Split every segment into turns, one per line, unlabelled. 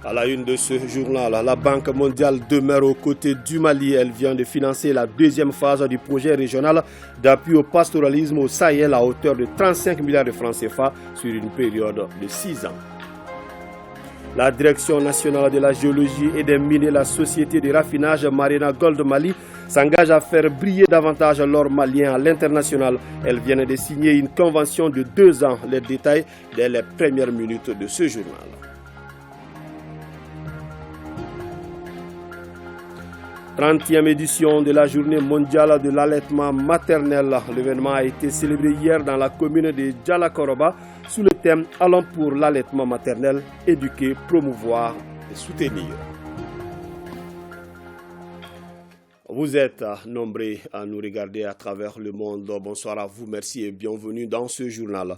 À la une de ce journal, la Banque mondiale demeure aux côtés du Mali. Elle vient de financer la deuxième phase du projet régional d'appui au pastoralisme au Sahel à hauteur de 35 milliards de francs CFA sur une période de 6 ans. La Direction nationale de la géologie et des mines et la société de raffinage Marina Gold Mali s'engage à faire briller davantage l'or malien à l'international. Elle vient de signer une convention de 2 ans. Les détails dès les premières minutes de ce journal. 30e édition de la journée mondiale de l'allaitement maternel. L'événement a été célébré hier dans la commune de Djalakoroba sous le thème « Allons pour l'allaitement maternel, éduquer, promouvoir et soutenir ». Vous êtes nombreux à nous regarder à travers le monde. Bonsoir à vous, merci et bienvenue dans ce journal.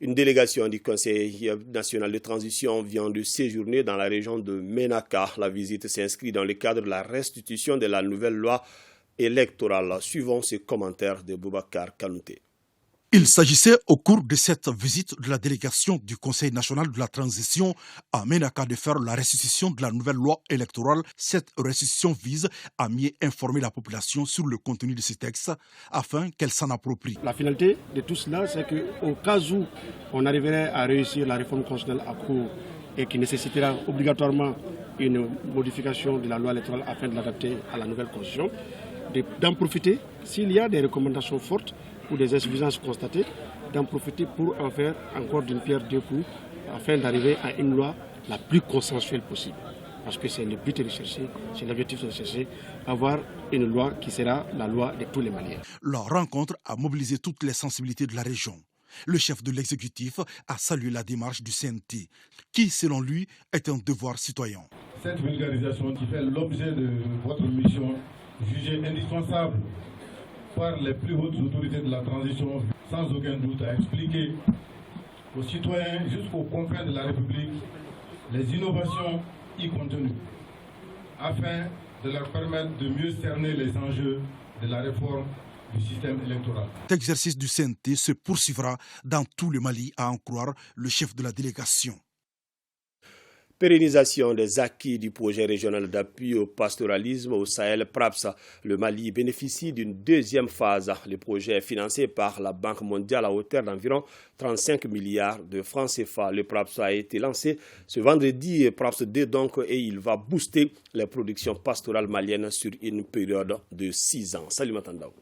Une délégation du Conseil national de transition vient de séjourner dans la région de Ménaka. La visite s'inscrit dans le cadre de la restitution de la nouvelle loi électorale. Suivons ces commentaires de Boubacar Kanouté.
Il s'agissait au cours de cette visite de la délégation du Conseil national de la transition à Ménaka de faire la restitution de la nouvelle loi électorale. Cette restitution vise à mieux informer la population sur le contenu de ce texte afin qu'elle s'en approprie.
La finalité de tout cela, c'est qu'au cas où on arriverait à réussir la réforme constitutionnelle à court et qui nécessitera obligatoirement une modification de la loi électorale afin de l'adapter à la nouvelle constitution, d'en profiter s'il y a des recommandations fortes ou des insuffisances constatées, d'en profiter pour en faire encore d'une pierre deux coups afin d'arriver à une loi la plus consensuelle possible. Parce que c'est le but recherché, c'est l'objectif recherché, avoir une loi qui sera la loi de tous les Maliens.
La rencontre a mobilisé toutes les sensibilités de la région. Le chef de l'exécutif a salué la démarche du CNT, qui, selon lui, est un devoir citoyen.
Cette vulgarisation qui fait l'objet de votre mission, jugée indispensable par les plus hautes autorités de la transition, sans aucun doute à expliquer aux citoyens jusqu'aux confins de la République les innovations y contenues, afin de leur permettre de mieux cerner les enjeux de la réforme du système électoral.
Cet exercice du CNT se poursuivra dans tout le Mali, à en croire le chef de la délégation.
Pérennisation des acquis du projet régional d'appui au pastoralisme au Sahel PRAPS. Le Mali bénéficie d'une deuxième phase. Le projet est financé par la Banque mondiale à hauteur d'environ 35 milliards de francs CFA. Le PRAPS a été lancé ce vendredi, PRAPS 2 donc, et il va booster les productions pastorales maliennes sur une période de 6 ans. Salut Matandaou.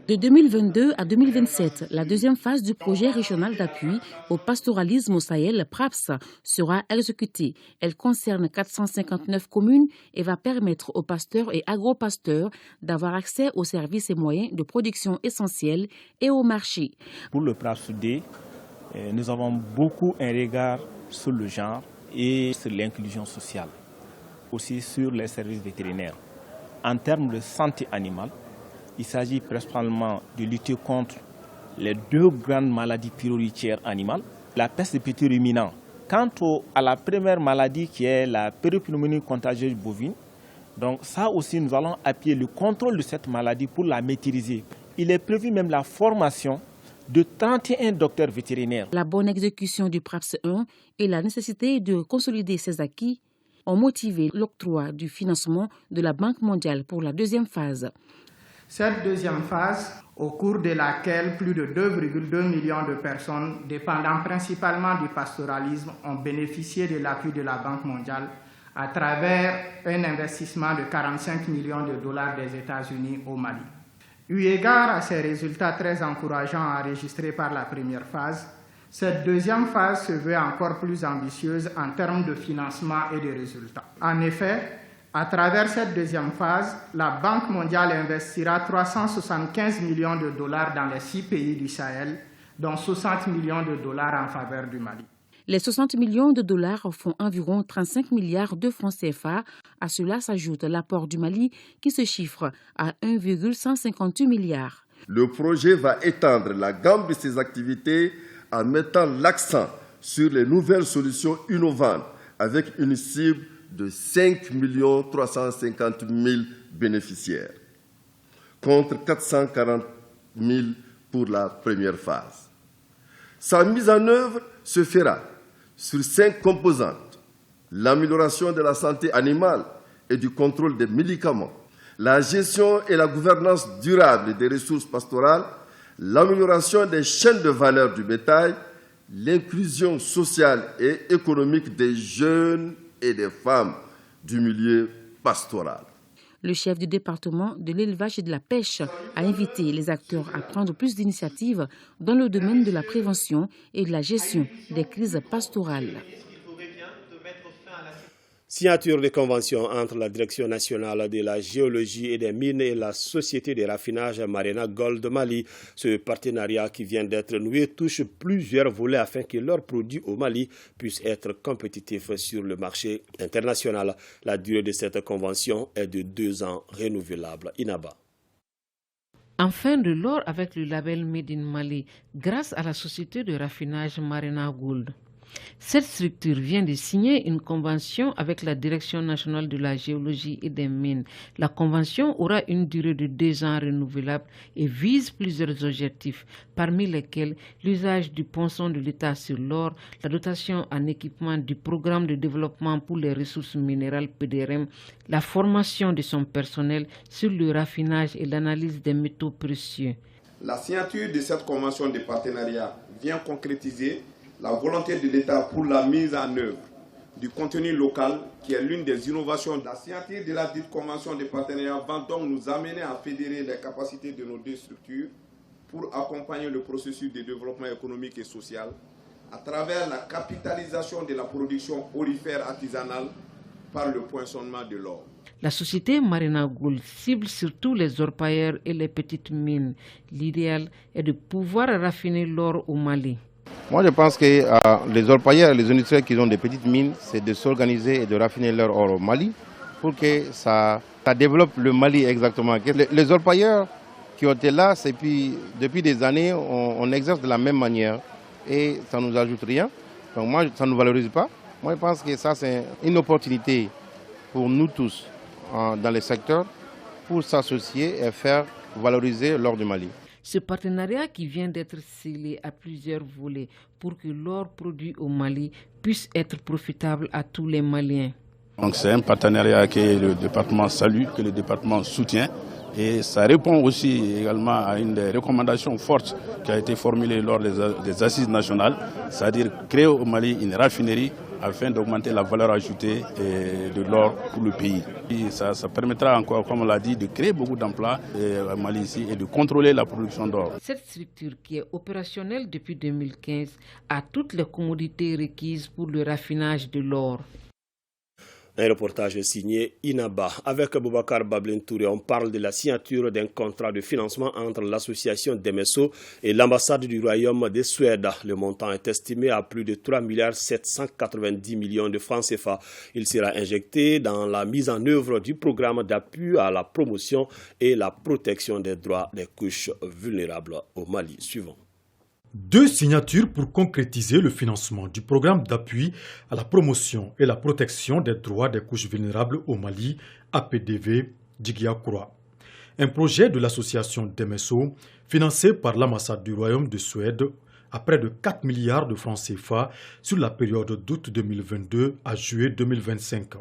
De 2022 à 2027, la deuxième phase du projet régional d'appui au pastoralisme au Sahel, PRAPS, sera exécutée. Elle concerne 459 communes et va permettre aux pasteurs et agro-pasteurs d'avoir accès aux services et moyens de production essentiels et au marché.
Pour le PRAPS D, nous avons beaucoup un regard sur le genre et sur l'inclusion sociale, aussi sur les services vétérinaires. En termes de santé animale, il s'agit principalement de lutter contre les 2 grandes maladies prioritaires animales, la peste des petits ruminants. Quant à la première maladie qui est la péripneumonie contagieuse bovine, donc ça aussi nous allons appuyer le contrôle de cette maladie pour la maîtriser. Il est prévu même la formation de 31 docteurs vétérinaires.
La bonne exécution du PRAPS 1 et la nécessité de consolider ses acquis ont motivé l'octroi du financement de la Banque mondiale pour la deuxième phase.
Cette deuxième phase, au cours de laquelle plus de 2,2 millions de personnes dépendant principalement du pastoralisme ont bénéficié de l'appui de la Banque mondiale à travers un investissement de 45 millions de dollars des États-Unis au Mali. Eu égard à ces résultats très encourageants enregistrés par la première phase, cette deuxième phase se veut encore plus ambitieuse en termes de financement et de résultats. En effet, à travers cette deuxième phase, la Banque mondiale investira 375 millions de dollars dans les 6 pays du Sahel, dont 60 millions de dollars en faveur du Mali.
Les 60 millions de dollars font environ 35 milliards de francs CFA. À cela s'ajoute l'apport du Mali qui se chiffre à 1,158 milliards.
Le projet va étendre la gamme de ses activités en mettant l'accent sur les nouvelles solutions innovantes avec une cible de 5 350 000 bénéficiaires, contre 440 000 pour la première phase. Sa mise en œuvre se fera sur 5 composantes: l'amélioration de la santé animale et du contrôle des médicaments, la gestion et la gouvernance durable des ressources pastorales, l'amélioration des chaînes de valeur du bétail, l'inclusion sociale et économique des jeunes et des femmes du milieu pastoral.
Le chef du département de l'élevage et de la pêche a invité les acteurs à prendre plus d'initiatives dans le domaine de la prévention et de la gestion des crises pastorales.
Signature de convention entre la Direction nationale de la géologie et des mines et la Société de raffinage Marena Gold Mali. Ce partenariat qui vient d'être noué touche plusieurs volets afin que leurs produits au Mali puissent être compétitifs sur le marché international. La durée de cette convention est de 2 ans renouvelable. Inaba.
Enfin de l'or avec le label Made in Mali grâce à la Société de raffinage Marena Gold. Cette structure vient de signer une convention avec la Direction nationale de la géologie et des mines. La convention aura une durée de 2 ans renouvelable et vise plusieurs objectifs, parmi lesquels l'usage du ponçon de l'État sur l'or, la dotation en équipement du programme de développement pour les ressources minérales PDRM, la formation de son personnel sur le raffinage et l'analyse des métaux précieux.
La signature de cette convention de partenariat vient concrétiser la volonté de l'État pour la mise en œuvre du contenu local qui est l'une des innovations. La signature de la dite convention de partenariat va donc nous amener à fédérer les capacités de nos 2 structures pour accompagner le processus de développement économique et social à travers la capitalisation de la production aurifère artisanale par le poinçonnement de l'or.
La société Marena Gold cible surtout les orpailleurs et les petites mines. L'idéal est de pouvoir raffiner l'or au Mali.
Moi, je pense que les orpailleurs et les industriels qui ont des petites mines, c'est de s'organiser et de raffiner leur or au Mali pour que ça développe le Mali exactement. Les orpailleurs qui ont été là, puis depuis des années, on exerce de la même manière et ça ne nous ajoute rien. Donc moi, ça ne nous valorise pas. Moi, je pense que ça, c'est une opportunité pour nous tous dans les secteurs pour s'associer et faire valoriser l'or du Mali.
Ce partenariat qui vient d'être scellé à plusieurs volets pour que l'or produit au Mali puisse être profitable à tous les Maliens.
Donc c'est un partenariat que le département salue, que le département soutient et ça répond aussi également à une des recommandations fortes qui a été formulée lors des assises nationales, c'est-à-dire créer au Mali une raffinerie afin d'augmenter la valeur ajoutée de l'or pour le pays. Et ça permettra encore, comme on l'a dit, de créer beaucoup d'emplois au Mali ici et de contrôler la production d'or.
Cette structure qui est opérationnelle depuis 2015 a toutes les commodités requises pour le raffinage de l'or.
Un reportage signé Inaba. Avec Boubacar Bablin Touré, on parle de la signature d'un contrat de financement entre l'association Demesso et l'ambassade du Royaume de Suède. Le montant est estimé à plus de 3,790 milliards de francs CFA. Il sera injecté dans la mise en œuvre du programme d'appui à la promotion et la protection des droits des couches vulnérables au Mali. Suivant.
2 signatures pour concrétiser le financement du programme d'appui à la promotion et la protection des droits des couches vulnérables au Mali, APDV Djigiakura. Un projet de l'association Demesso, financé par l'ambassade du Royaume de Suède à près de 4 milliards de francs CFA sur la période d'août 2022 à juillet 2025.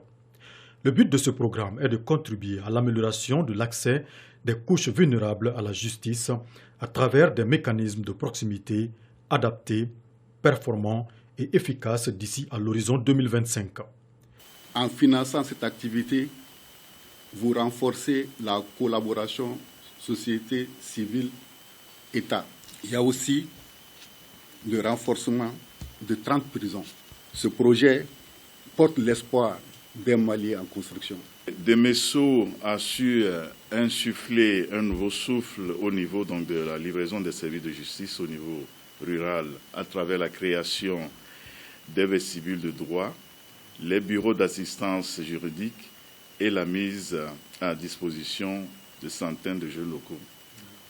Le but de ce programme est de contribuer à l'amélioration de l'accès des couches vulnérables à la justice à travers des mécanismes de proximité adaptés, performants et efficaces d'ici à l'horizon 2025.
En finançant cette activité, vous renforcez la collaboration société civile-État. Il y a aussi le renforcement de 30 prisons. Ce projet porte l'espoir d'un Mali en construction.
Demesso a su insuffler un nouveau souffle au niveau donc, de la livraison des services de justice au niveau rural à travers la création des vestibules de droit, les bureaux d'assistance juridique et la mise à disposition de centaines de jeunes locaux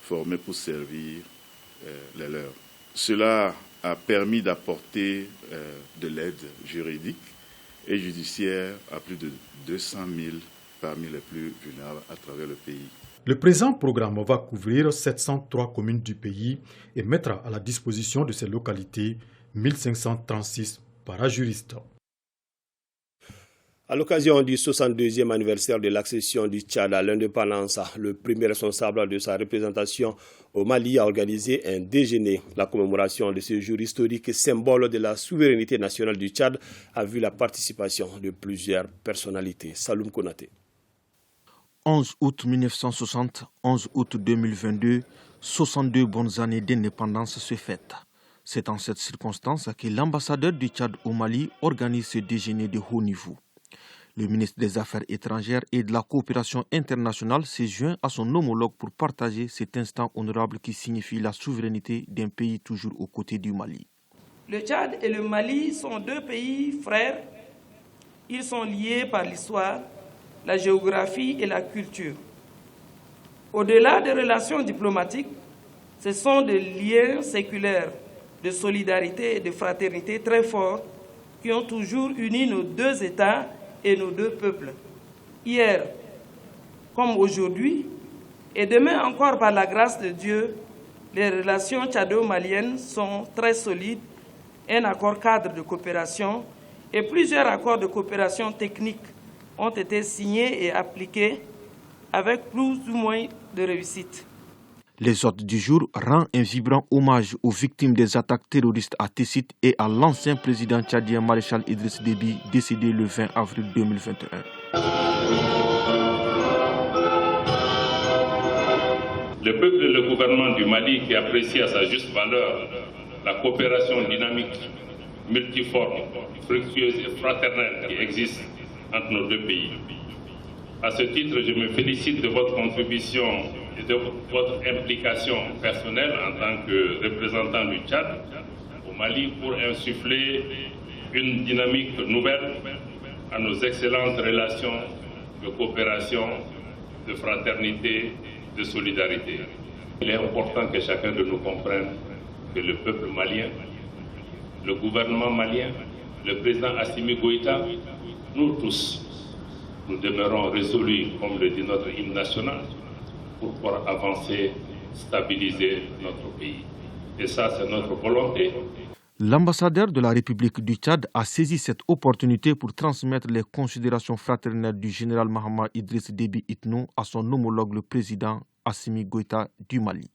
formés pour servir les leurs. Cela a permis d'apporter de l'aide juridique et judiciaire à plus de 200 000 parmi les plus vulnérables à travers le pays.
Le présent programme va couvrir 703 communes du pays et mettra à la disposition de ces localités 1536 parajuristes.
À l'occasion du 62e anniversaire de l'accession du Tchad à l'indépendance, le premier responsable de sa représentation au Mali a organisé un déjeuner. La commémoration de ce jour historique, symbole de la souveraineté nationale du Tchad, a vu la participation de plusieurs personnalités. Saloum Konaté.
11 août 1960, 11 août 2022, 62 bonnes années d'indépendance se fêtent. C'est en cette circonstance que l'ambassadeur du Tchad au Mali organise ce déjeuner de haut niveau. Le ministre des Affaires étrangères et de la coopération internationale s'est joint à son homologue pour partager cet instant honorable qui signifie la souveraineté d'un pays toujours aux côtés du Mali.
Le Tchad et le Mali sont deux pays frères. Ils sont liés par l'histoire, la géographie et la culture. Au-delà des relations diplomatiques, ce sont des liens séculaires de solidarité et de fraternité très forts qui ont toujours uni nos deux États et nos deux peuples. Hier, comme aujourd'hui, et demain encore par la grâce de Dieu, les relations tchado-maliennes sont très solides. Un accord cadre de coopération et plusieurs accords de coopération technique ont été signés et appliqués avec plus ou moins de réussite.
Les hôtes du jour rendent un vibrant hommage aux victimes des attaques terroristes à Tessit et à l'ancien président tchadien Maréchal Idriss Déby, décédé le 20 avril 2021.
Le peuple et le gouvernement du Mali qui apprécie à sa juste valeur la coopération dynamique, multiforme, fructueuse et fraternelle qui existe entre nos deux pays. À ce titre, je me félicite de votre contribution et de votre implication personnelle en tant que représentant du Tchad au Mali pour insuffler une dynamique nouvelle à nos excellentes relations de coopération, de fraternité, de solidarité. Il est important que chacun de nous comprenne que le peuple malien, le gouvernement malien, le président Assimi Goïta, nous tous, nous demeurons résolus, comme le dit notre hymne national, pour pouvoir avancer, stabiliser notre pays. Et ça, c'est notre volonté.
L'ambassadeur de la République du Tchad a saisi cette opportunité pour transmettre les considérations fraternelles du général Mahamat Idriss Déby Itno à son homologue, le président Assimi Goïta du Mali.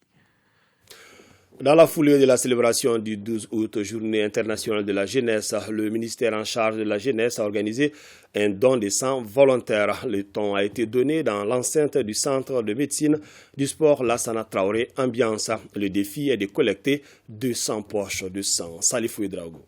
Dans la foulée de la célébration du 12 août, journée internationale de la jeunesse, le ministère en charge de la jeunesse a organisé un don de sang volontaire. Le ton a été donné dans l'enceinte du centre de médecine du sport Lassana Traoré Ambiance. Le défi est de collecter 200 poches de sang. Salifou Ouedraogo.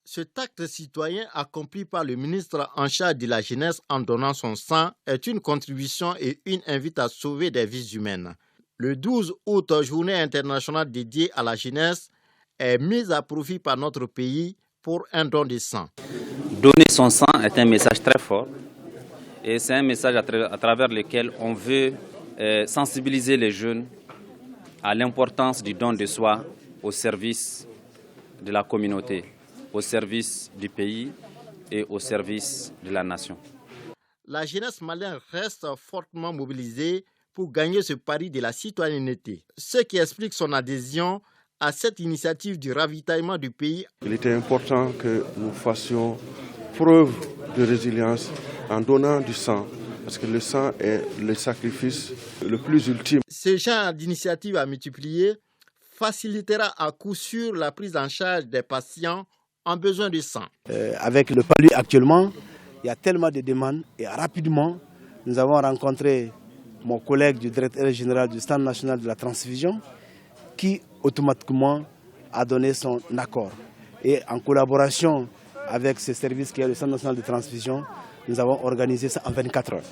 Cet acte citoyen accompli par le ministre en charge de la jeunesse en donnant son sang est une contribution et une invite à sauver des vies humaines. Le 12 août, journée internationale dédiée à la jeunesse, est mise à profit par notre pays pour un don de sang.
Donner son sang est un message très fort et c'est un message à travers lequel on veut sensibiliser les jeunes à l'importance du don de soi au service de la communauté, au service du pays et au service de la nation.
La jeunesse malienne reste fortement mobilisée pour gagner ce pari de la citoyenneté, ce qui explique son adhésion à cette initiative du ravitaillement du pays.
Il était important que nous fassions preuve de résilience en donnant du sang, parce que le sang est le sacrifice le plus ultime.
Ce genre d'initiative à multiplier facilitera à coup sûr la prise en charge des patients en besoin de sang.
Avec le palu actuellement, il y a tellement de demandes et rapidement, nous avons rencontré mon collègue du directeur général du Centre national de la transfusion qui automatiquement a donné son accord. Et en collaboration avec ce service qui est le Centre national de transfusion, nous avons organisé ça en 24 heures.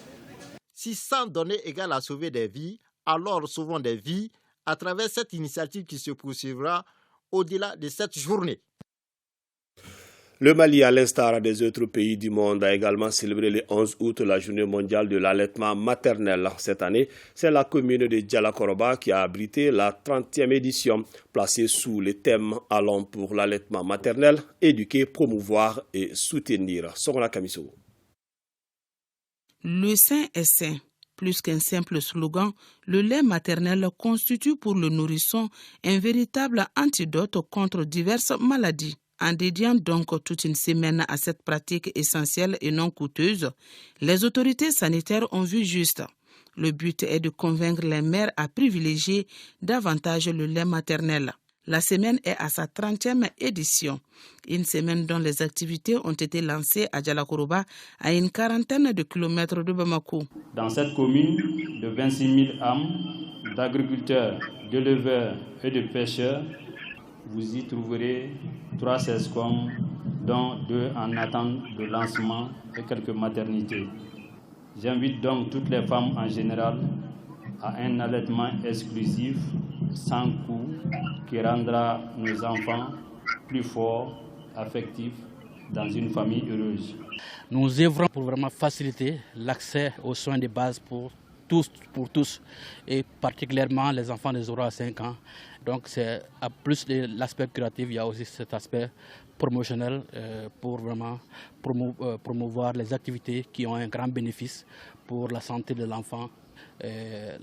Si sang donné égale à sauver des vies, alors sauvons des vies à travers cette initiative qui se poursuivra au-delà de cette journée.
Le Mali, à l'instar des autres pays du monde, a également célébré le 11 août la journée mondiale de l'allaitement maternel. Cette année, c'est la commune de Dialakoroba qui a abrité la 30e édition, placée sous le thème « Allons pour l'allaitement maternel, éduquer, promouvoir et soutenir ». Sorona Kamiso.
Le sein est sain. Plus qu'un simple slogan, le lait maternel constitue pour le nourrisson un véritable antidote contre diverses maladies. En dédiant donc toute une semaine à cette pratique essentielle et non coûteuse, les autorités sanitaires ont vu juste. Le but est de convaincre les mères à privilégier davantage le lait maternel. La semaine est à sa 30e édition. Une semaine dont les activités ont été lancées à Djalakoroba, à une quarantaine de kilomètres de Bamako.
Dans cette commune de 26 000 âmes, d'agriculteurs, d'éleveurs et de pêcheurs, vous y trouverez 3 SESCOM, dont 2 en attente de lancement et quelques maternités. J'invite donc toutes les femmes en général à un allaitement exclusif, sans coût, qui rendra nos enfants plus forts, affectifs, dans une famille heureuse.
Nous œuvrons pour vraiment faciliter l'accès aux soins de base pour tous, et particulièrement les enfants de 0 à 5 ans. Donc c'est à plus de l'aspect curatif, il y a aussi cet aspect promotionnel pour vraiment promouvoir les activités qui ont un grand bénéfice pour la santé de l'enfant.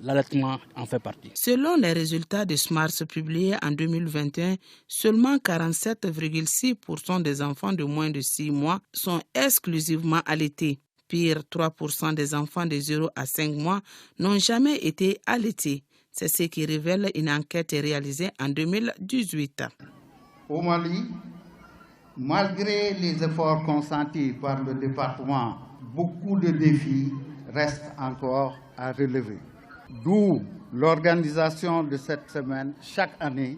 L'allaitement en fait partie.
Selon les résultats de SMARS publiés en 2021, seulement 47,6% des enfants de moins de 6 mois sont exclusivement allaités. Pire, 3% des enfants de 0 à 5 mois n'ont jamais été allaités. C'est ce qui révèle une enquête réalisée en 2018.
Au Mali, malgré les efforts consentis par le département, beaucoup de défis restent encore à relever. D'où l'organisation de cette semaine chaque année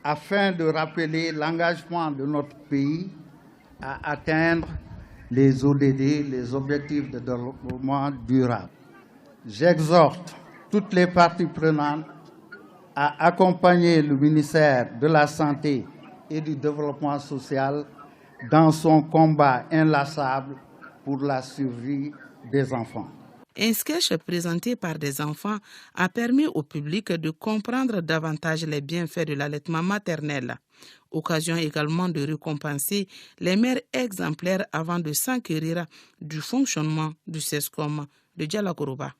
afin de rappeler l'engagement de notre pays à atteindre les ODD, les objectifs de développement durable. J'exhorte toutes les parties prenantes à accompagner le ministère de la Santé et du Développement social dans son combat inlassable pour la survie des enfants.
Un sketch présenté par des enfants a permis au public de comprendre davantage les bienfaits de l'allaitement maternel. Occasion également de récompenser les mères exemplaires avant de s'enquérir du fonctionnement du SESCOM de Djalakoroba.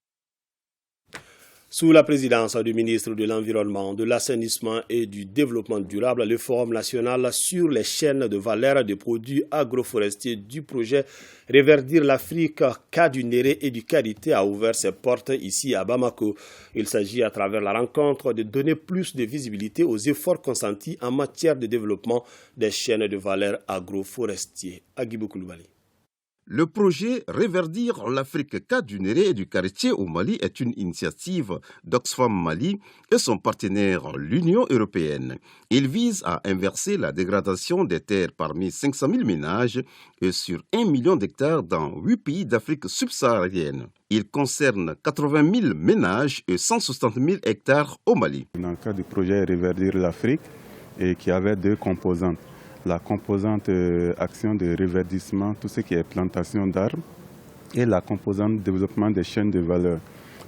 Sous la présidence du ministre de l'Environnement, de l'Assainissement et du Développement durable, le Forum national sur les chaînes de valeur des produits agroforestiers du projet Reverdir l'Afrique, cas du Néré et du Karité a ouvert ses portes ici à Bamako. Il s'agit à travers la rencontre de donner plus de visibilité aux efforts consentis en matière de développement des chaînes de valeur agroforestiers. Agibou Koulibaly.
Le projet Reverdir l'Afrique cas du Néré et du Karité au Mali est une initiative d'Oxfam Mali et son partenaire l'Union européenne. Il vise à inverser la dégradation des terres parmi 500 000 ménages et sur 1 million d'hectares dans 8 pays d'Afrique subsaharienne. Il concerne 80 000 ménages et 160 000 hectares au Mali.
Dans le cadre du projet Reverdir l'Afrique, qui avait 2 composantes. La composante action de reverdissement, tout ce qui est plantation d'arbres, et la composante développement des chaînes de valeur.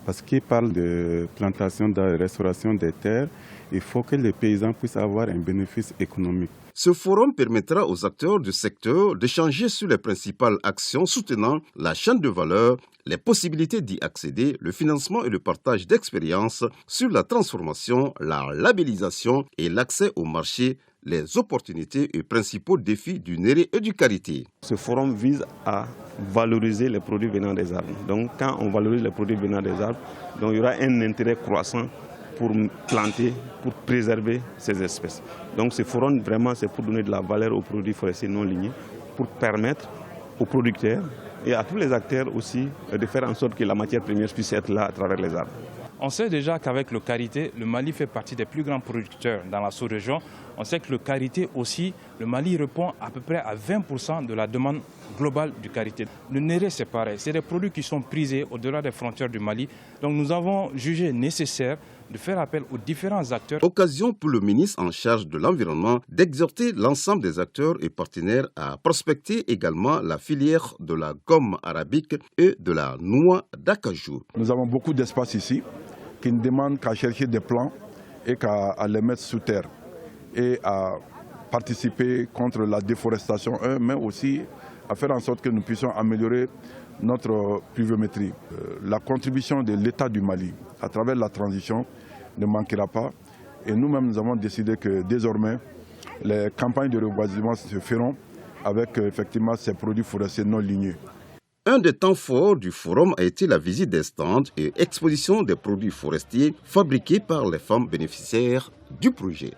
Parce qu'il parle de plantation d'arbres et restauration des terres, il faut que les paysans puissent avoir un bénéfice économique.
Ce forum permettra aux acteurs du secteur d'échanger sur les principales actions soutenant la chaîne de valeur, les possibilités d'y accéder, le financement et le partage d'expériences sur la transformation, la labellisation et l'accès au marché, les opportunités et principaux défis du Néré et du Karité.
Ce forum vise à valoriser les produits venant des arbres. Donc quand on valorise les produits venant des arbres, donc il y aura un intérêt croissant pour planter, pour préserver ces espèces. Donc ce forum, vraiment, c'est pour donner de la valeur aux produits forestiers non lignés, pour permettre aux producteurs et à tous les acteurs aussi de faire en sorte que la matière première puisse être là à travers les arbres.
On sait déjà qu'avec le Karité, le Mali fait partie des plus grands producteurs dans la sous-région. On sait que le Karité aussi, le Mali répond à peu près à 20% de la demande globale du Karité. Le Néré, c'est pareil. C'est des produits qui sont prisés au-delà des frontières du Mali. Donc nous avons jugé nécessaire de faire appel aux différents acteurs.
Occasion pour le ministre en charge de l'environnement d'exhorter l'ensemble des acteurs et partenaires à prospecter également la filière de la gomme arabique et de la noix d'acajou.
Nous avons beaucoup d'espace ici qui ne demandent qu'à chercher des plants et qu'à les mettre sous terre et à participer contre la déforestation, mais aussi à faire en sorte que nous puissions améliorer notre pluviométrie. La contribution de l'État du Mali à travers la transition ne manquera pas et nous-mêmes nous avons décidé que désormais les campagnes de reboisement se feront avec effectivement ces produits forestiers non ligneux.
Un des temps forts du forum a été la visite des stands et exposition des produits forestiers fabriqués par les femmes bénéficiaires du projet.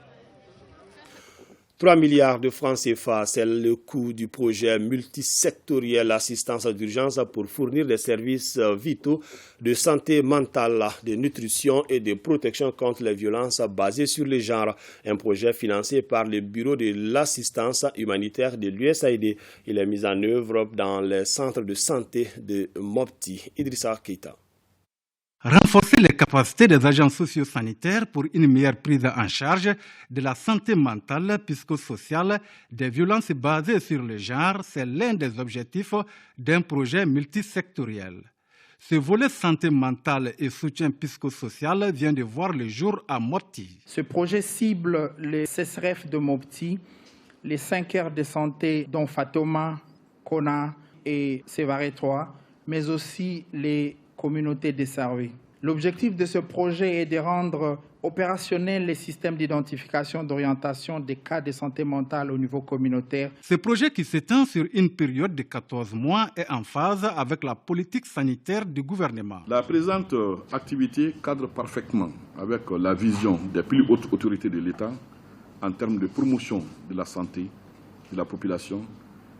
3 milliards de francs CFA, c'est le coût du projet multisectoriel assistance d'urgence pour fournir des services vitaux de santé mentale, de nutrition et de protection contre les violences basées sur les genres. Un projet financé par le Bureau de l'assistance humanitaire de l'USAID. Il est mis en œuvre dans les centres de santé de Mopti. Idrissa Keita.
Renforcer les capacités des agents socio-sanitaires pour une meilleure prise en charge de la santé mentale, psychosociale, des violences basées sur le genre, c'est l'un des objectifs d'un projet multisectoriel. Ce volet santé mentale et soutien psychosocial vient de voir le jour à Mopti.
Ce projet cible les CSRF de Mopti, les 5 aires de santé dont Fatoma, Kona et Sévaré 3, mais aussi les communautés desservies. L'objectif de ce projet est de rendre opérationnels les systèmes d'identification d'orientation des cas de santé mentale au niveau communautaire.
Ce projet qui s'étend sur une période de 14 mois est en phase avec la politique sanitaire du gouvernement.
La présente activité cadre parfaitement avec la vision des plus hautes autorités de l'État en termes de promotion de la santé de la population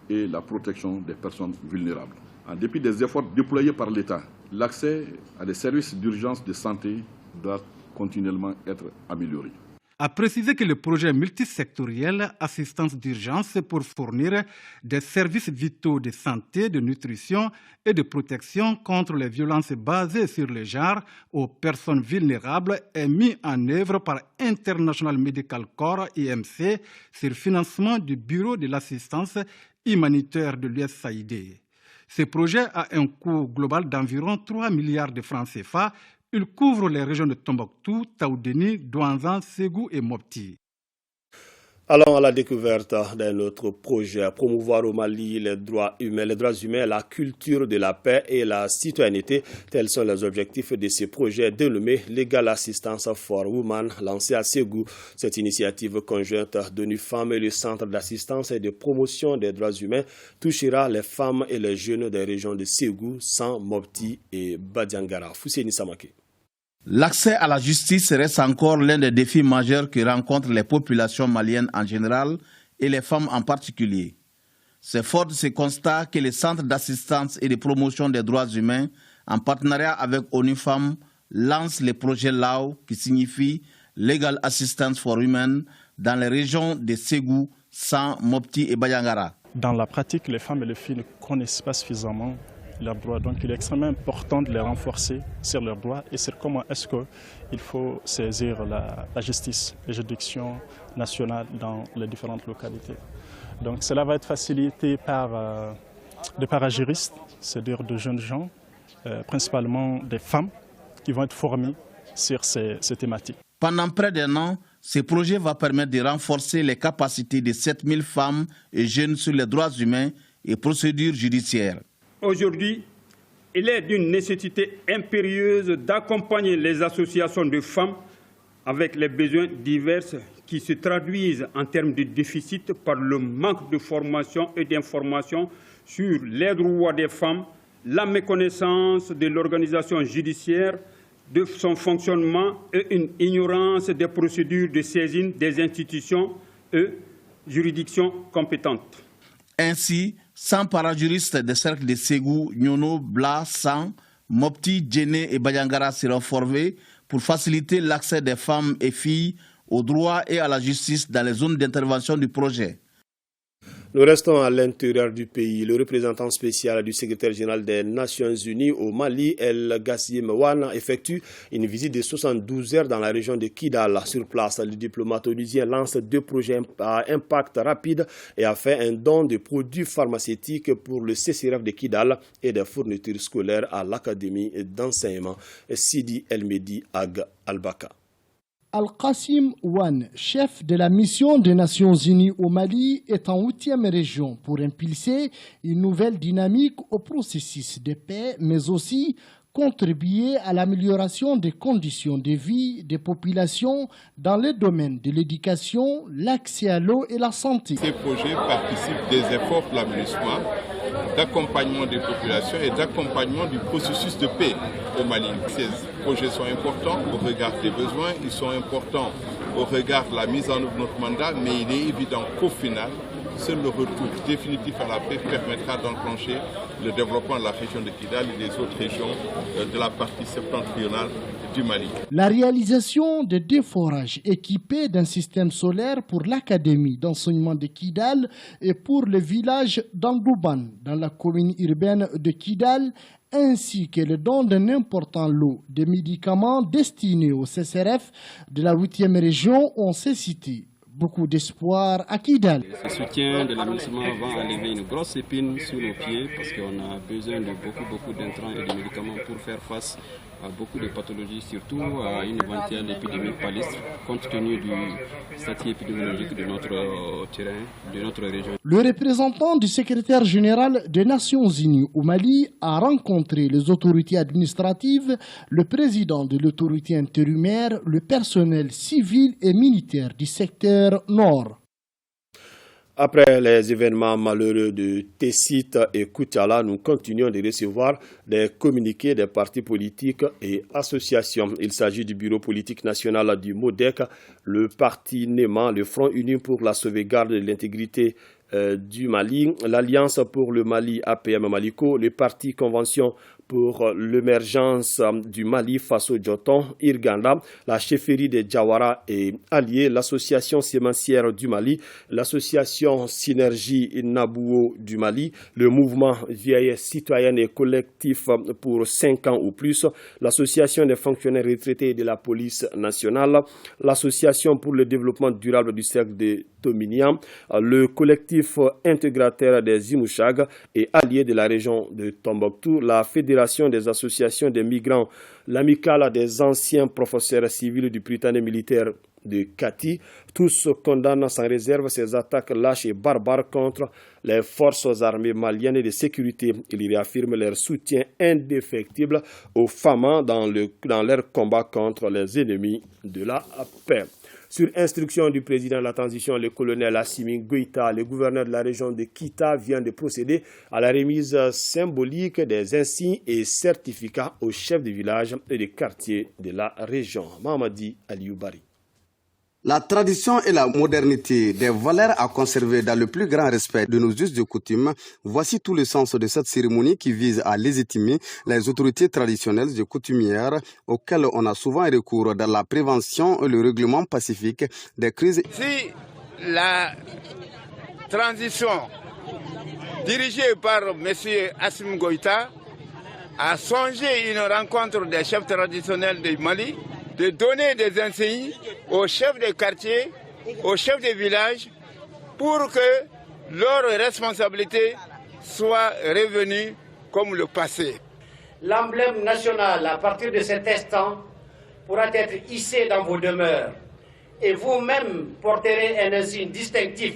et la protection des personnes vulnérables. En dépit des efforts déployés par l'État, l'accès à des services d'urgence de santé doit continuellement être amélioré.
A précisé que le projet multisectoriel assistance d'urgence pour fournir des services vitaux de santé, de nutrition et de protection contre les violences basées sur le genre aux personnes vulnérables est mis en œuvre par International Medical Corps IMC sur financement du Bureau de l'assistance humanitaire de l'USAID. Ce projet a un coût global d'environ 3 milliards de francs CFA. Il couvre les régions de Tombouctou, Taoudeni, Douanzan, Ségou et Mopti.
Allons à la découverte d'un autre projet, promouvoir au Mali les droits humains, la culture de la paix et la citoyenneté. Tels sont les objectifs de ce projet dénommé Legal Assistance for Women, lancé à Ségou. Cette initiative conjointe d'ONU Femmes et le Centre d'assistance et de promotion des droits humains touchera les femmes et les jeunes des régions de Ségou, San, Mopti et Badiangara. Fousséni Samake.
L'accès à la justice reste encore l'un des défis majeurs que rencontrent les populations maliennes en général et les femmes en particulier. C'est fort de ce constat que le Centre d'assistance et de promotion des droits humains, en partenariat avec ONU Femmes, lance le projet LAO qui signifie Legal Assistance for Women dans les régions de Ségou, San, Mopti et Badiangara.
Dans la pratique, les femmes et les filles ne connaissent pas suffisamment leurs droits. Donc il est extrêmement important de les renforcer sur leurs droits et sur comment est-ce qu'il faut saisir la justice, les juridictions nationales dans les différentes localités. Donc cela va être facilité par des parajuristes, c'est-à-dire de jeunes gens, principalement des femmes, qui vont être formées sur ces thématiques.
Pendant près d'un an, ce projet va permettre de renforcer les capacités de 7000 femmes et jeunes sur les droits humains et procédures judiciaires.
Aujourd'hui, il est d'une nécessité impérieuse d'accompagner les associations de femmes avec les besoins divers qui se traduisent en termes de déficit par le manque de formation et d'information sur les droits des femmes, la méconnaissance de l'organisation judiciaire, de son fonctionnement et une ignorance des procédures de saisine des institutions et juridictions compétentes.
Ainsi, 100 parajuristes des cercles de Ségou, Nyono, Bla, San, Mopti, Djéné et Badiangara seront formés pour faciliter l'accès des femmes et filles aux droits et à la justice dans les zones d'intervention du projet.
Nous restons à l'intérieur du pays. Le représentant spécial du secrétaire général des Nations Unies au Mali, El Gassim Wan, effectue une visite de 72 heures dans la région de Kidal. Sur place, le diplomate onusien lance 2 projets à impact rapide et a fait un don de produits pharmaceutiques pour le CCRF de Kidal et des fournitures scolaires à l'Académie d'enseignement Sidi El Mehdi Ag Al-Baka.
Al-Qassim Wan, chef de la mission des Nations Unies au Mali, est en 8e région pour impulser une nouvelle dynamique au processus de paix, mais aussi contribuer à l'amélioration des conditions de vie des populations dans les domaines de l'éducation, l'accès à l'eau et la santé.
Ces projets participent des efforts de l'aménagement, d'accompagnement des populations et d'accompagnement du processus de paix au Mali. Ces projets sont importants au regard des besoins, ils sont importants au regard de la mise en œuvre de notre mandat, mais il est évident qu'au final, seul le retour définitif à la paix permettra d'enclencher le développement de la région de Kidal et des autres régions de la partie septentrionale du Mali.
La réalisation de 2 forages équipés d'un système solaire pour l'académie d'enseignement de Kidal et pour le village d'Angouban dans la commune urbaine de Kidal, ainsi que le don d'un important lot de médicaments destinés au CSRF de la 8e région ont suscité beaucoup d'espoir à Kidal.
Le soutien de l'aménagement va enlever une grosse épine sur nos pieds parce qu'on a besoin de beaucoup d'intrants et de médicaments pour faire face à beaucoup de pathologies, surtout à une éventuelle épidémie palestre, compte tenu du statut épidémiologique de notre terrain, de notre région.
Le représentant du secrétaire général des Nations Unies au Mali a rencontré les autorités administratives, le président de l'autorité intérimaire, le personnel civil et militaire du secteur nord.
Après les événements malheureux de Tessit et Koutiala, nous continuons de recevoir des communiqués des partis politiques et associations. Il s'agit du bureau politique national du MODEC, le parti NEMA, le Front uni pour la sauvegarde de l'intégrité du Mali, l'Alliance pour le Mali APM Maliko, le parti Convention pour l'émergence du Mali face au Djoton, Irganda, la chefferie des Djawara et alliés, l'association sémencière du Mali, l'association Synergie Nabouo du Mali, le mouvement Vieille citoyenne et collectif pour 5 ans ou plus, l'association des fonctionnaires retraités de la police nationale, l'association pour le développement durable du cercle de Tominian, le collectif intégrateur des Imouchag et alliés de la région de Tombouctou, la fédération des associations des migrants, l'amicale des anciens professeurs civils du Prytanée militaire de Kati, tous condamnent sans réserve ces attaques lâches et barbares contre les forces armées maliennes de sécurité. Ils réaffirment leur soutien indéfectible aux femmes dans leur combat contre les ennemis de la paix. Sur instruction du président de la transition, le colonel Assimi Goïta, le gouverneur de la région de Kita vient de procéder à la remise symbolique des insignes et certificats aux chefs de village et de quartier de la région. Mamadi Alioubari.
La tradition et la modernité, des valeurs à conserver dans le plus grand respect de nos us de coutume, voici tout le sens de cette cérémonie qui vise à légitimer les autorités traditionnelles et coutumières auxquelles on a souvent recours dans la prévention et le règlement pacifique des crises.
Si la transition dirigée par M. Assimi Goïta a songé une rencontre des chefs traditionnels du Mali, de donner des insignes aux chefs de quartier, aux chefs de village, pour que leurs responsabilités soient revenues comme le passé.
L'emblème national, à partir de cet instant, pourra être hissé dans vos demeures et vous-même porterez un insigne distinctif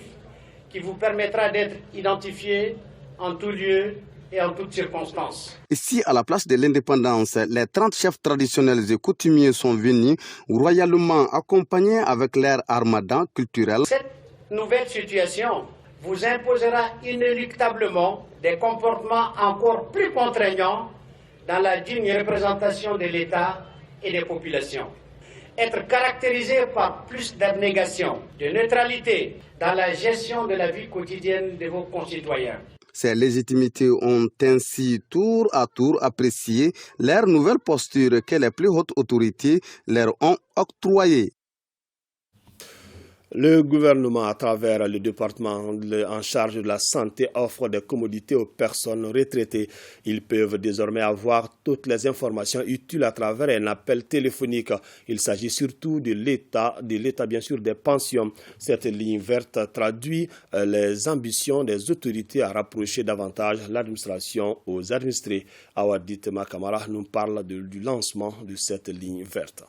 qui vous permettra d'être identifié en tout lieu et en toutes circonstances.
Ici, à la place de l'indépendance, les 30 chefs traditionnels et coutumiers sont venus royalement accompagnés avec leur armada culturelle.
Cette nouvelle situation vous imposera inéluctablement des comportements encore plus contraignants dans la digne représentation de l'État et des populations. Être caractérisé par plus d'abnégation, de neutralité dans la gestion de la vie quotidienne de vos concitoyens.
Ces légitimités ont ainsi tour à tour apprécié leur nouvelle posture que les plus hautes autorités leur ont octroyée.
Le gouvernement, à travers le département en charge de la santé, offre des commodités aux personnes retraitées. Ils peuvent désormais avoir toutes les informations utiles à travers un appel téléphonique. Il s'agit surtout de l'État bien sûr des pensions. Cette ligne verte traduit les ambitions des autorités à rapprocher davantage l'administration aux administrés. Awadit Makamara nous parle du lancement de cette ligne verte.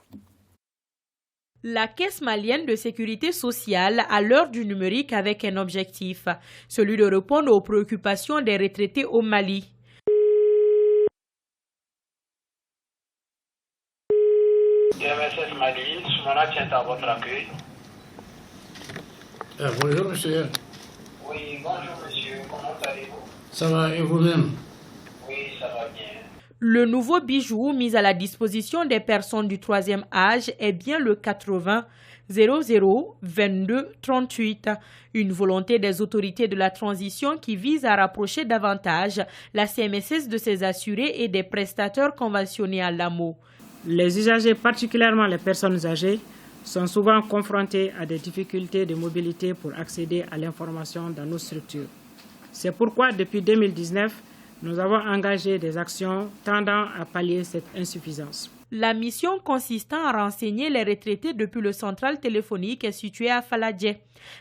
La Caisse malienne de sécurité sociale à l'heure du numérique avec un objectif, celui de répondre aux préoccupations des retraités au Mali.
Mali, Soumana tient à votre accueil.
Bonjour monsieur.
Oui, bonjour monsieur, comment allez-vous?
Ça va et vous-même?
Oui, ça va bien.
Le nouveau bijou mis à la disposition des personnes du troisième âge est bien le 80 00 22 38, une volonté des autorités de la transition qui vise à rapprocher davantage la CMSS de ses assurés et des prestataires conventionnés à l'AMO.
Les usagers, particulièrement les personnes âgées, sont souvent confrontés à des difficultés de mobilité pour accéder à l'information dans nos structures. C'est pourquoi, depuis 2019, nous avons engagé des actions tendant à pallier cette insuffisance.
La mission consistant à renseigner les retraités depuis le central téléphonique est située à Faladje.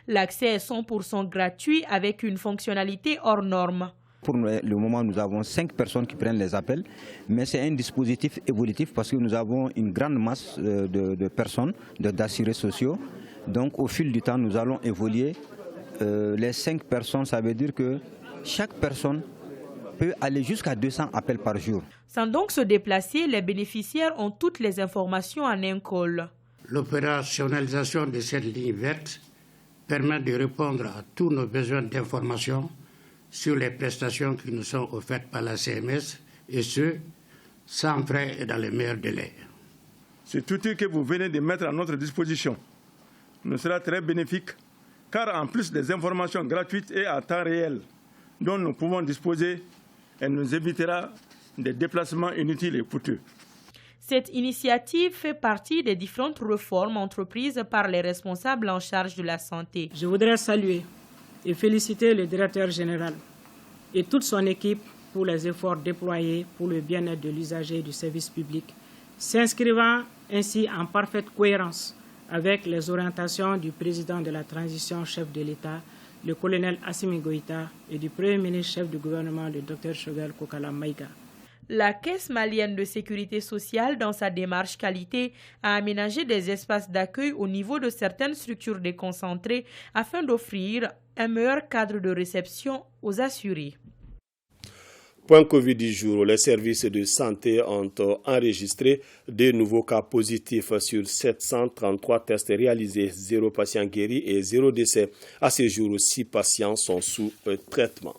L'accès est 100% gratuit avec une fonctionnalité hors norme.
Pour le moment, nous avons 5 personnes qui prennent les appels, mais c'est un dispositif évolutif parce que nous avons une grande masse de personnes, d'assurés sociaux. Donc au fil du temps, nous allons évoluer. Les 5 personnes, ça veut dire que chaque personne peut aller jusqu'à 200 appels par jour.
Sans donc se déplacer, les bénéficiaires ont toutes les informations en un call.
L'opérationnalisation de cette ligne verte permet de répondre à tous nos besoins d'information sur les prestations qui nous sont offertes par la CMS, et ce, sans frais et dans les meilleurs délais.
Cet outil que vous venez de mettre à notre disposition nous sera très bénéfique, car en plus des informations gratuites et à temps réel dont nous pouvons disposer, elle nous évitera des déplacements inutiles et coûteux.
Cette initiative fait partie des différentes réformes entreprises par les responsables en charge de la santé.
Je voudrais saluer et féliciter le directeur général et toute son équipe pour les efforts déployés pour le bien-être de l'usager du service public, s'inscrivant ainsi en parfaite cohérence avec les orientations du président de la transition chef de l'État, le colonel Assimi Goïta, et du premier ministre chef du gouvernement, le Dr Choguel Kokala Maïga.
La Caisse malienne de sécurité sociale, dans sa démarche qualité, a aménagé des espaces d'accueil au niveau de certaines structures déconcentrées afin d'offrir un meilleur cadre de réception aux assurés.
Point Covid du jour, les services de santé ont enregistré de nouveaux cas positifs sur 733 tests réalisés, 0 patient guéri et 0 décès. À ce jour, 6 patients sont sous traitement.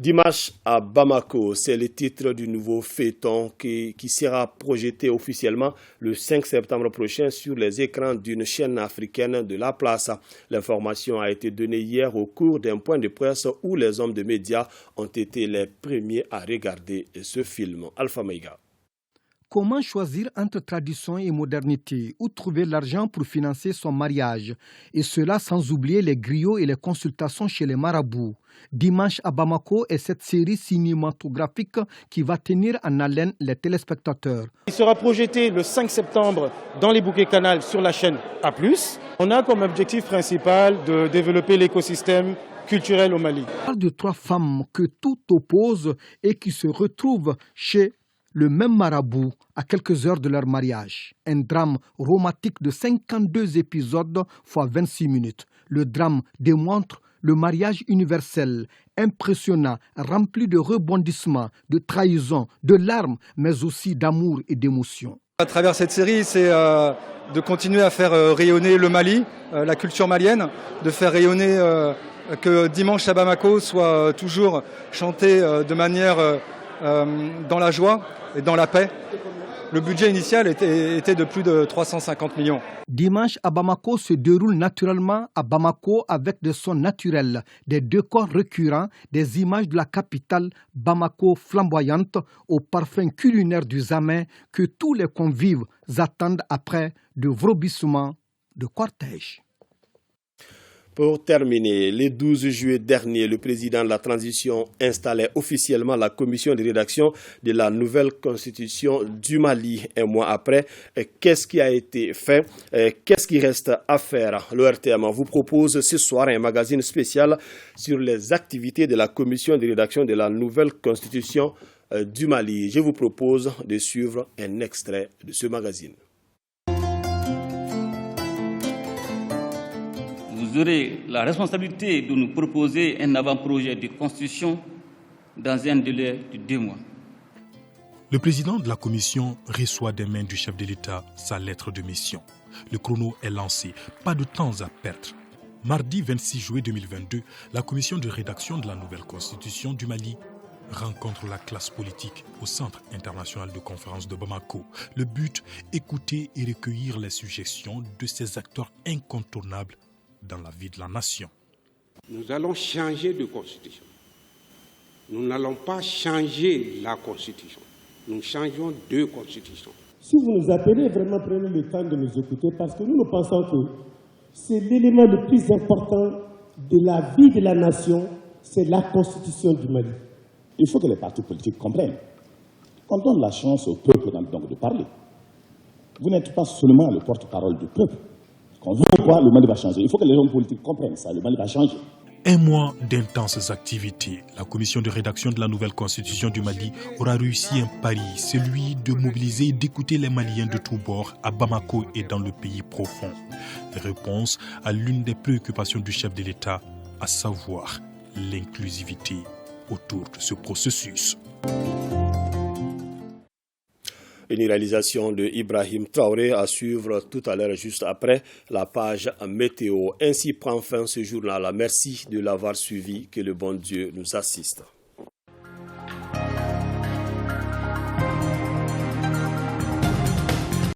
Dimanche à Bamako, c'est le titre du nouveau feuilleton qui sera projeté officiellement le 5 septembre prochain sur les écrans d'une chaîne africaine de la place. L'information a été donnée hier au cours d'un point de presse où les hommes de médias ont été les premiers à regarder ce film. Alpha Maïga.
Comment choisir entre tradition et modernité? Où trouver l'argent pour financer son mariage? Et cela sans oublier les griots et les consultations chez les marabouts. Dimanche à Bamako est cette série cinématographique qui va tenir en haleine les téléspectateurs.
Il sera projeté le 5 septembre dans les bouquets Canal sur la chaîne A+. On a comme objectif principal de développer l'écosystème culturel au Mali.
On parle de 3 femmes que tout oppose et qui se retrouvent chez le même marabout à quelques heures de leur mariage. Un drame romantique de 52 épisodes fois 26 minutes. Le drame démontre le mariage universel, impressionnant, rempli de rebondissements, de trahisons, de larmes, mais aussi d'amour et d'émotion.
À travers cette série, c'est de continuer à faire rayonner le Mali, la culture malienne, de faire rayonner que Dimanche à Bamako soit toujours chanté de manière dans la joie et dans la paix. Le budget initial était de plus de 350 millions.
Dimanche à Bamako se déroule naturellement à Bamako avec des sons naturels, des décors récurrents, des images de la capitale Bamako flamboyante au parfum culinaire du zamin que tous les convives attendent après de vrombissements de cortège.
Pour terminer, le 12 juillet dernier, le président de la transition installait officiellement la commission de rédaction de la nouvelle constitution du Mali. Un mois après, qu'est-ce qui a été fait? Qu'est-ce qui reste à faire? L'ORTM vous propose ce soir un magazine spécial sur les activités de la commission de rédaction de la nouvelle constitution du Mali. Je vous propose de suivre un extrait de ce magazine.
Vous aurez la responsabilité de nous proposer un avant-projet de constitution dans un délai de 2 mois.
Le président de la commission reçoit des mains du chef de l'État sa lettre de mission. Le chrono est lancé, pas de temps à perdre. Mardi 26 juillet 2022, la commission de rédaction de la nouvelle constitution du Mali rencontre la classe politique au Centre international de conférence de Bamako. Le but, écouter et recueillir les suggestions de ces acteurs incontournables dans la vie de la nation.
Nous allons changer de constitution. Nous n'allons pas changer la constitution. Nous changeons de constitution.
Si vous nous appelez, vraiment prenez le temps de nous écouter parce que nous pensons que c'est l'élément le plus important de la vie de la nation, c'est la constitution du Mali.
Il faut que les partis politiques comprennent. On donne la chance au peuple donc de parler. Vous n'êtes pas seulement le porte-parole du peuple. Quand vous voyez quoi, le Mali va changer. Il faut que les hommes politiques comprennent ça, le Mali va changer.
Un mois d'intenses activités, la commission de rédaction de la nouvelle constitution du Mali aura réussi un pari, celui de mobiliser et d'écouter les Maliens de tous bords à Bamako et dans le pays profond. Réponse à l'une des préoccupations du chef de l'État, à savoir l'inclusivité autour de ce processus.
Une réalisation de Ibrahim Traoré à suivre tout à l'heure juste après la page météo. Ainsi prend fin ce journal. Merci de l'avoir suivi. Que le bon Dieu nous assiste.